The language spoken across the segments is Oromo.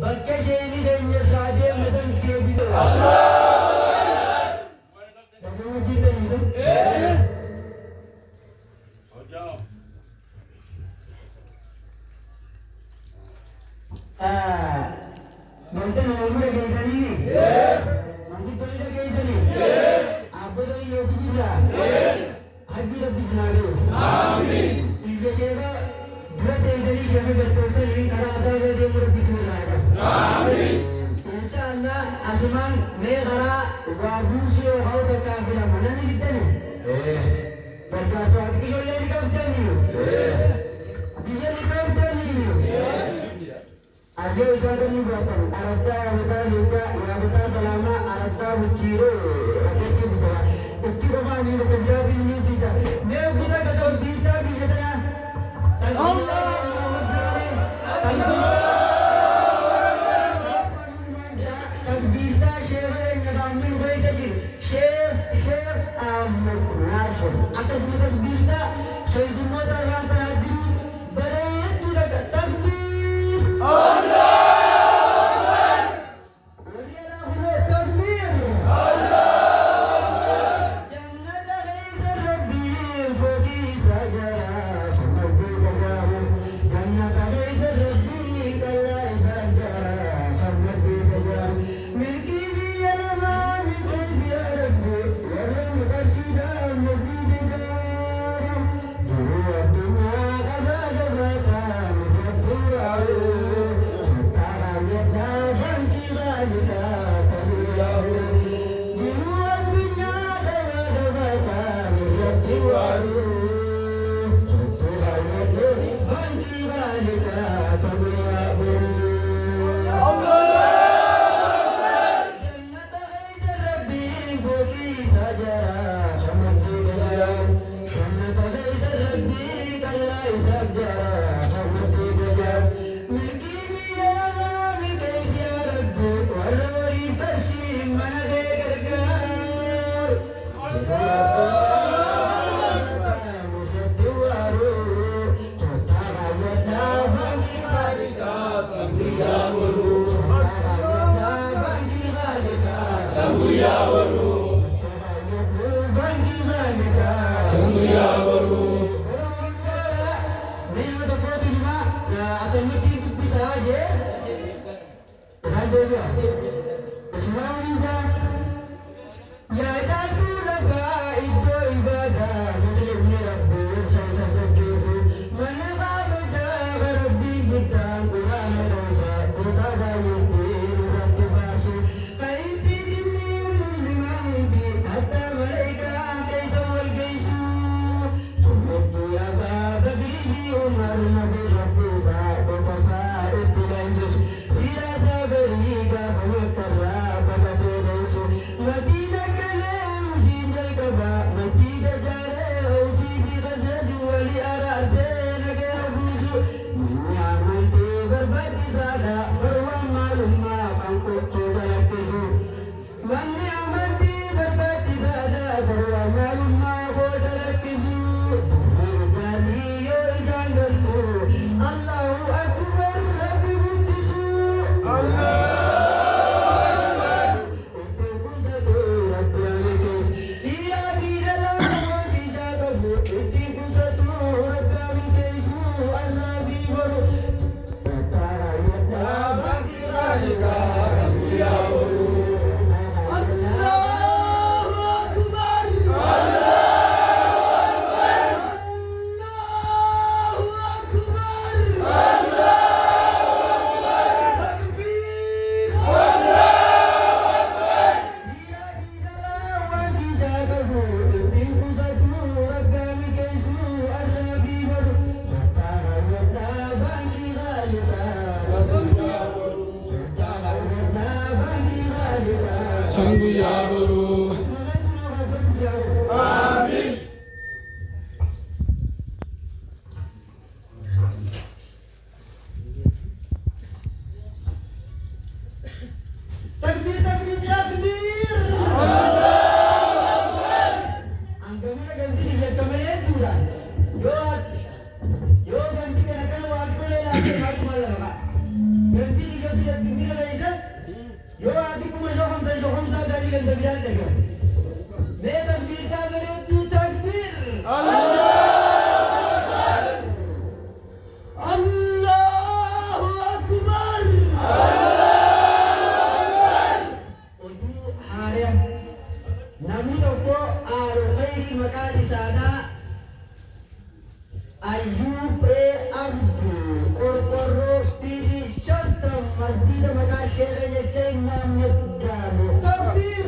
بكشيني دنيا قادم مثلا كيف Mantan nomor kaya ni, mantan pelita kaya ni, apa tu yang kita, haji Rabbi senari, Amin. Ia cakap berat kaya ni siapa berkuasa ni kerana ada dia Rabbi senari, Amin. Insyaallah asman megara wabusi orang tak kafir mana ni kita ni, berkuasa kita ni kita ni, dia ni kita ni. Ayo isakan ni beratan. Arata kita juga, yang kita selama arata berkiro. Asyik kita. Ukti bapa ni bekerja di ni kita. Ni kita kata kita kita na. Allah. Takbirta shewa yang kami boleh jadi. Sheikh Ahmad Nasr. Atas takbirta, saya semua terhadap berat tu dah takbir. Allah. nanti kita sudah gembira guys. Yo adi kuma shoham sa dari ganda bilang tadi. मैं तकबीर का मेरे तू तकबीर अल्लाहु अकबर उdu hari namni tokko al khairi makani sana ayyub abdu korkoro piri shantam masjid makashere yechay Muhammad galo takbir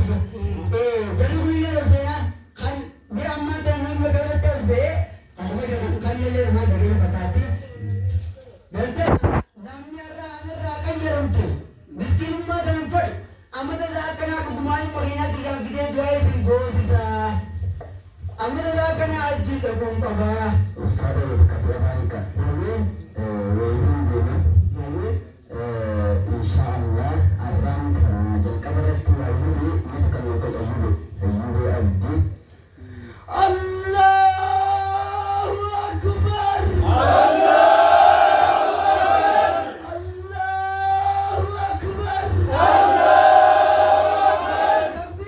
Jadi kuliah dari sana kan dia amat dan negara terbe, kan dia rumah dari Fatati. Dan namanya rana kan dia rumpu. Miskin rumah dan per. Amat dah kan aku kumai morina tiga kita jual sing gosa. Amat dah kan aji tak kumpa. Usada kasih mereka. Insyaallah akan kerajaan kabaret Yahudi menekan untuk Yahudi Abdi Allahu Akbar Allahu Akbar Takbir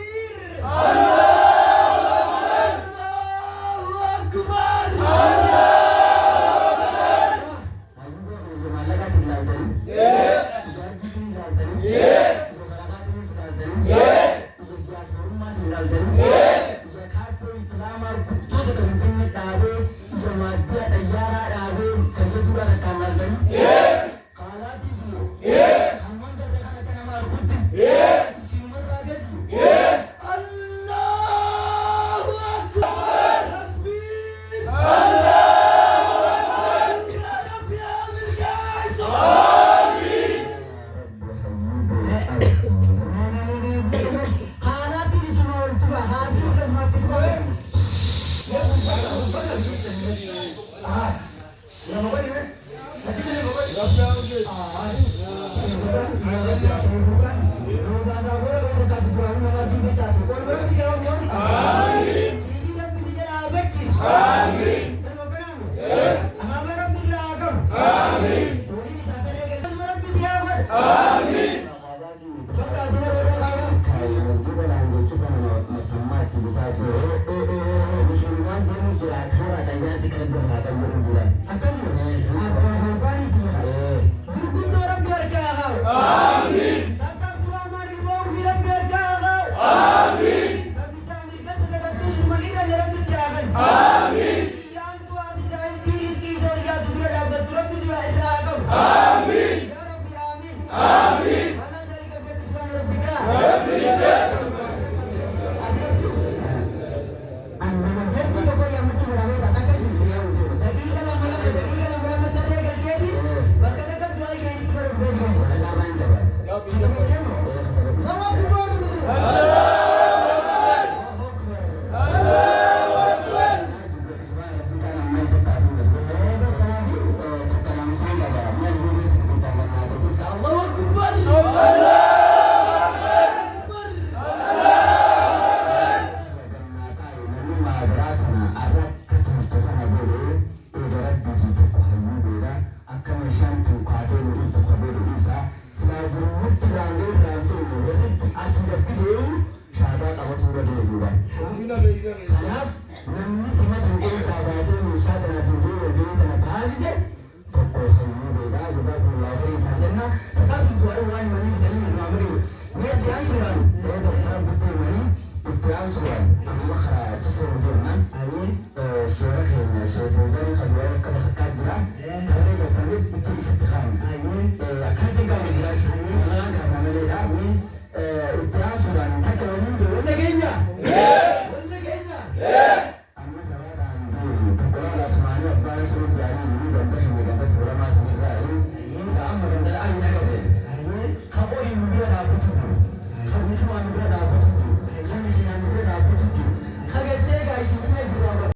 Allahu Akbar